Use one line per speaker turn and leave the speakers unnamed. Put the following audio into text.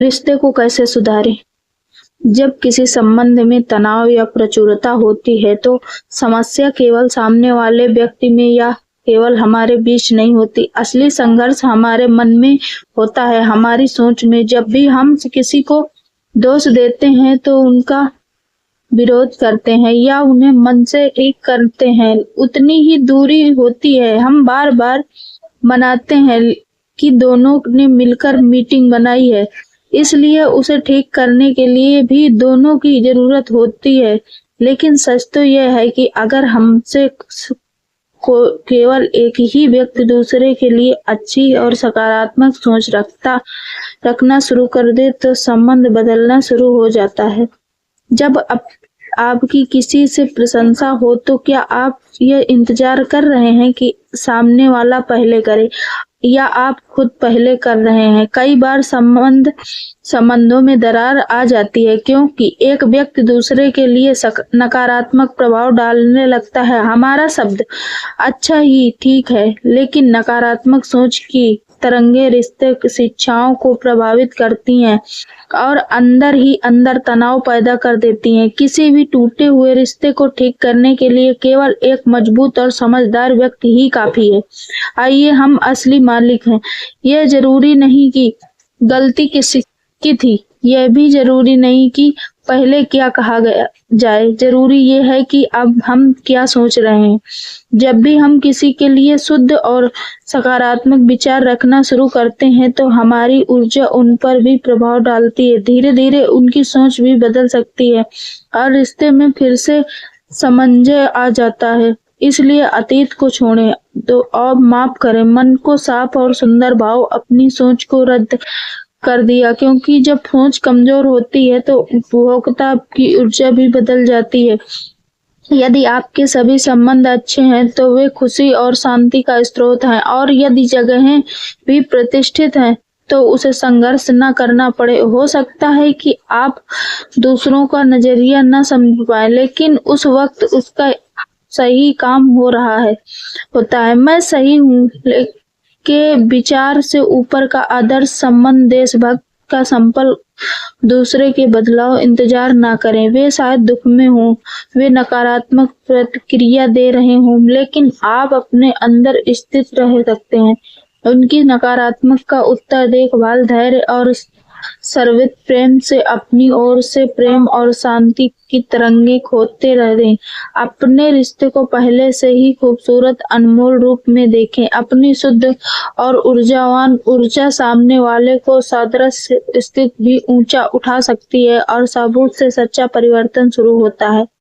रिश्ते को कैसे सुधारें? जब किसी संबंध में तनाव या प्रचुरता होती है तो समस्या केवल सामने वाले व्यक्ति में या केवल हमारे बीच नहीं होती। असली संघर्ष हमारे मन में होता है, हमारी सोच में। जब भी हम किसी को दोष देते हैं तो उनका विरोध करते हैं या उन्हें मन से एक करते हैं, उतनी ही दूरी होती है। हम बार बार मनाते हैं कि दोनों ने मिलकर मीटिंग बनाई है, इसलिए उसे ठीक करने के लिए भी दोनों की जरूरत होती है। लेकिन सच तो यह है कि अगर हमसे केवल एक ही व्यक्ति दूसरे के लिए अच्छी और सकारात्मक सोच रखना शुरू कर दे तो संबंध बदलना शुरू हो जाता है। जब आपकी किसी से प्रशंसा हो तो क्या आप ये इंतजार कर रहे हैं कि सामने वाला पहले करे या आप खुद पहले कर रहे हैं? कई बार संबंधों में दरार आ जाती है क्योंकि एक व्यक्ति दूसरे के लिए नकारात्मक प्रभाव डालने लगता है। हमारा शब्द अच्छा ही ठीक है, लेकिन नकारात्मक सोच की तरंगे रिश्ते शिक्षाओं को प्रभावित करती हैं और अंदर ही अंदर तनाव पैदा कर देती हैं। किसी भी टूटे हुए रिश्ते को ठीक करने के लिए केवल एक मजबूत और समझदार व्यक्ति ही काफी है। आइए हम असली मालिक हैं। यह जरूरी नहीं कि गलती किसकी थी, यह भी जरूरी नहीं कि पहले क्या कहा गया जाए। जरूरी यह है कि अब हम क्या सोच रहे हैं। जब भी हम किसी के लिए शुद्ध और सकारात्मक विचार रखना शुरू करते हैं तो हमारी ऊर्जा उन पर भी प्रभाव डालती है। धीरे धीरे उनकी सोच भी बदल सकती है और रिश्ते में फिर से सामंजस्य आ जाता है। इसलिए अतीत को छोड़ें तो और माफ करें। मन को साफ और सुंदर भाव अपनी सोच को रद्द कर दिया, क्योंकि जब सोच कमजोर होती है तो उपभोक्ता की ऊर्जा भी बदल जाती है। यदि आपके सभी संबंध अच्छे हैं तो वे खुशी और शांति का स्रोत हैं, और यदि जगहें भी प्रतिष्ठित हैं तो उसे संघर्ष न करना पड़े। हो सकता है कि आप दूसरों का नजरिया न समझ पाए, लेकिन उस वक्त उसका सही काम हो रहा है होता है। मैं सही हूँ के विचार से ऊपर का आदर्श संबंध, देशभक्त का संकल्प, दूसरे के बदलाव इंतजार ना करें। वे शायद दुख में हों, वे नकारात्मक प्रतिक्रिया दे रहे हों, लेकिन आप अपने अंदर स्थित रह सकते हैं। उनकी नकारात्मक का उत्तर देखभाल, धैर्य और सर्वित प्रेम से अपनी ओर से प्रेम और शांति की तरंगे खोदते रहें। अपने रिश्ते को पहले से ही खूबसूरत अनमोल रूप में देखें। अपनी शुद्ध और ऊर्जावान ऊर्जा सामने वाले को सादृश्य स्थिति भी ऊंचा उठा सकती है और सबूत से सच्चा परिवर्तन शुरू होता है।